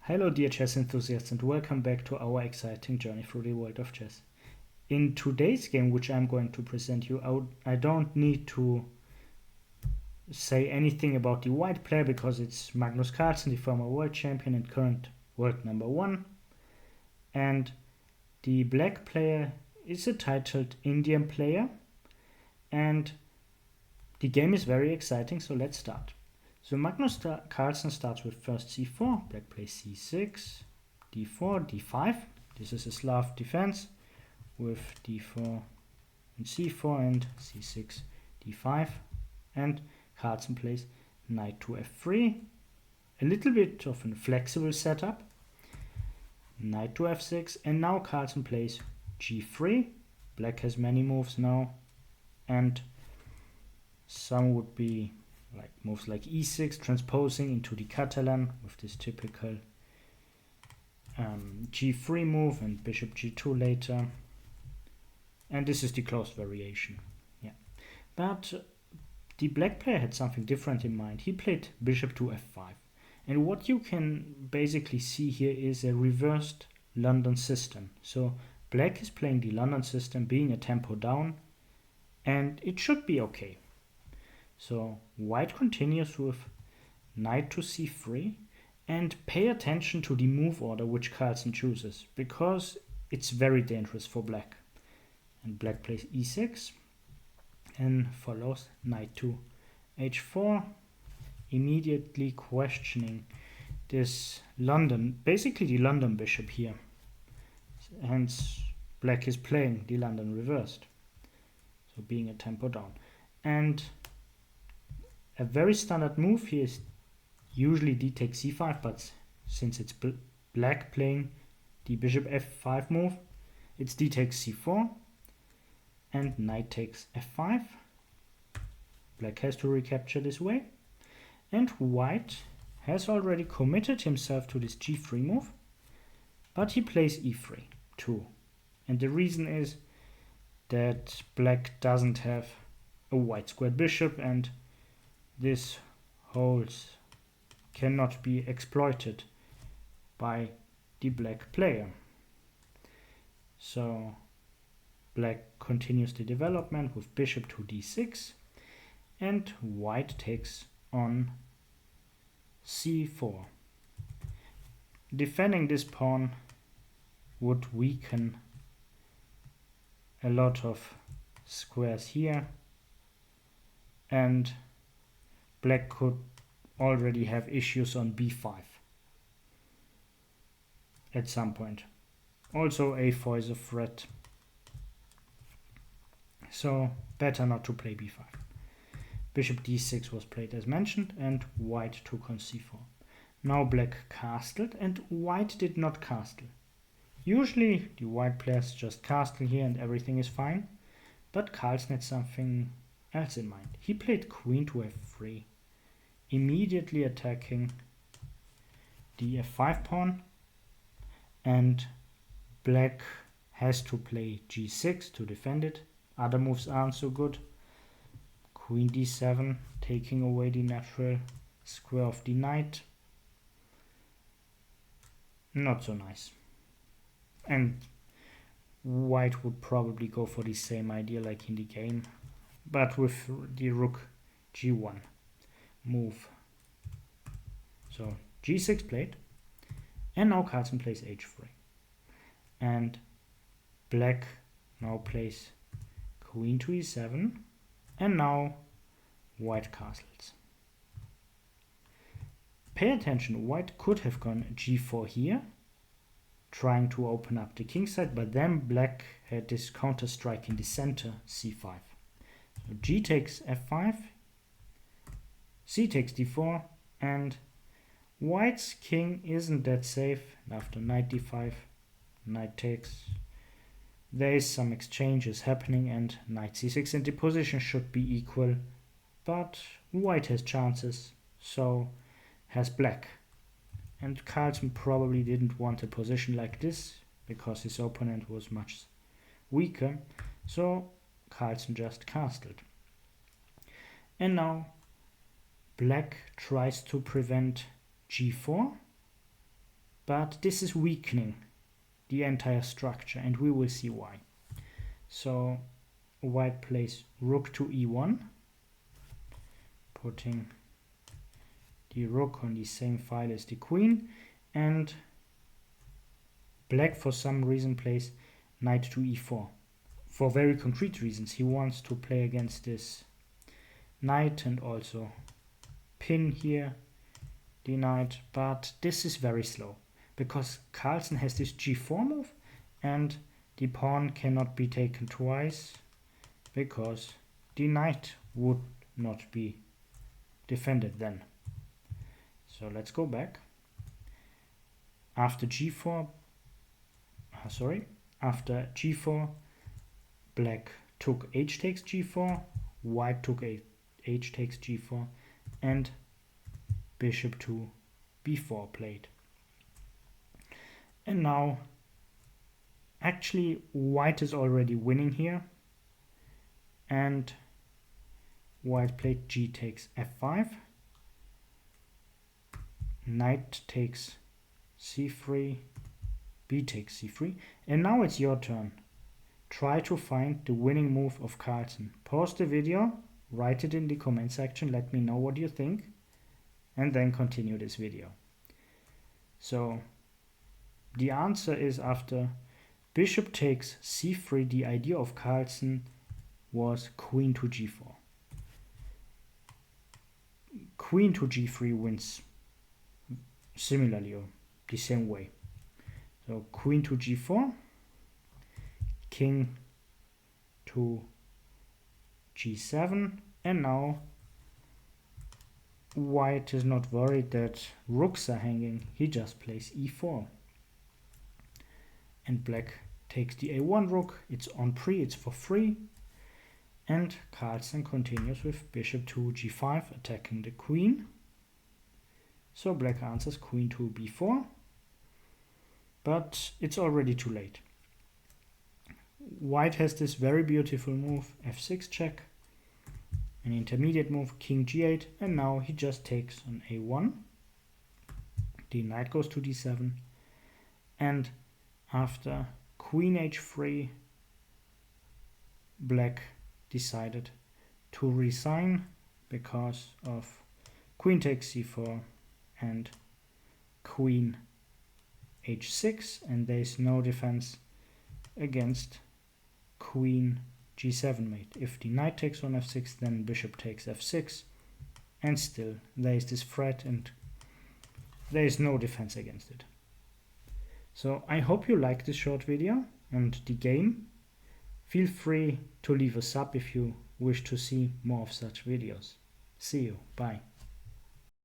Hello dear chess enthusiasts and welcome back to our exciting journey through the world of chess. In today's game, which I'm going to present you, I don't need to say anything about the white player because it's Magnus Carlsen, the former world champion and current world number one. And the black player is a titled Indian player, and the game is very exciting, so let's start. So Magnus Carlsen starts with first c4, black plays c6, d4, d5. This is a Slav defense with d4 and c4 and c6, d5. And Carlsen plays knight to f3. A little bit of a flexible setup. Knight to f6, and now Carlsen plays g3. Black has many moves now, and some would be like moves like e6, transposing into the Catalan with this typical g3 move and bishop g2 later. And this is the closed variation. Yeah, but the black player had something different in mind. He played bishop to f5. And what you can basically see here is a reversed London system. So black is playing the London system, being a tempo down, and it should be okay. So white continues with knight to c3, and pay attention to the move order which Carlsen chooses, because it's very dangerous for black. And black plays e6 and follows knight to h4, immediately questioning this London, basically the London bishop here. Hence black is playing the London reversed, so being a tempo down. And a very standard move here is usually d takes c5, but since it's black playing the bishop f5 move, it's d takes c4 and knight takes f5. Black has to recapture this way, and white has already committed himself to this g3 move, but he plays e3 too. And the reason is that black doesn't have a white squared bishop, and this holes cannot be exploited by the black player. So black continues the development with bishop to d6, and white takes on c4. Defending this pawn would weaken a lot of squares here, and black could already have issues on b5 at some point. Also a4 is a threat, so better not to play b5. Bishop d6 was played as mentioned, and white took on c4. Now black castled, and white did not castle. Usually the white players just castle here and everything is fine, but Carlsen had something else in mind. He played queen to f3, immediately attacking the f5 pawn, and black has to play g6 to defend it. Other moves aren't so good. Queen d7, taking away the natural square of the knight. Not so nice. And white would probably go for the same idea like in the game, but with the rook g1 move. So g6 played, and now Carlsen plays h3. And black now plays queen to e7, and now white castles. Pay attention, white could have gone g4 here, trying to open up the king side, but then black had this counter strike in the center, c5. So g takes f5, c takes d4, and white's king isn't that safe. After knight d5, knight takes. There is some exchanges happening, and knight c6, and the position should be equal, but white has chances, so has black. And Carlsen probably didn't want a position like this because his opponent was much weaker, so Carlsen just castled. And now black tries to prevent g4, but this is weakening the entire structure, and we will see why. So white plays rook to e1, putting the rook on the same file as the queen, and black for some reason plays knight to e4. For very concrete reasons, he wants to play against this knight and also pin here the knight, but this is very slow because Carlsen has this g4 move and the pawn cannot be taken twice because the knight would not be defended then. So let's go back. After g4, after g4, black took h takes g4, white took h takes g4, and bishop to b4 played. And now actually white is already winning here, and white played g takes f5, knight takes c3, b takes c3, and now it's your turn. Try to find the winning move of Carlsen. Pause the video, write it in the comment section, let me know what you think, and then continue this video. So the answer is after bishop takes c3, the idea of Carlsen was queen to g4. Queen to g3 wins similarly or the same way. So queen to g4, king to g7, and now white is not worried that rooks are hanging, he just plays e4. And black takes the a1 rook, it's on pre, it's for free, and Carlsen continues with bishop to g5 attacking the queen. So black answers queen to b4, but it's already too late. White has this very beautiful move, f6 check, an intermediate move, king g8, and now he just takes on a1. The knight goes to d7, and after queen h3, black decided to resign because of queen takes c4 and queen h6, and there is no defense against queen g7 mate. If the knight takes on f6, then bishop takes f6, and still there is this threat and there is no defense against it. So I hope you like this short video and the game. Feel free to leave a sub if you wish to see more of such videos. See you. Bye.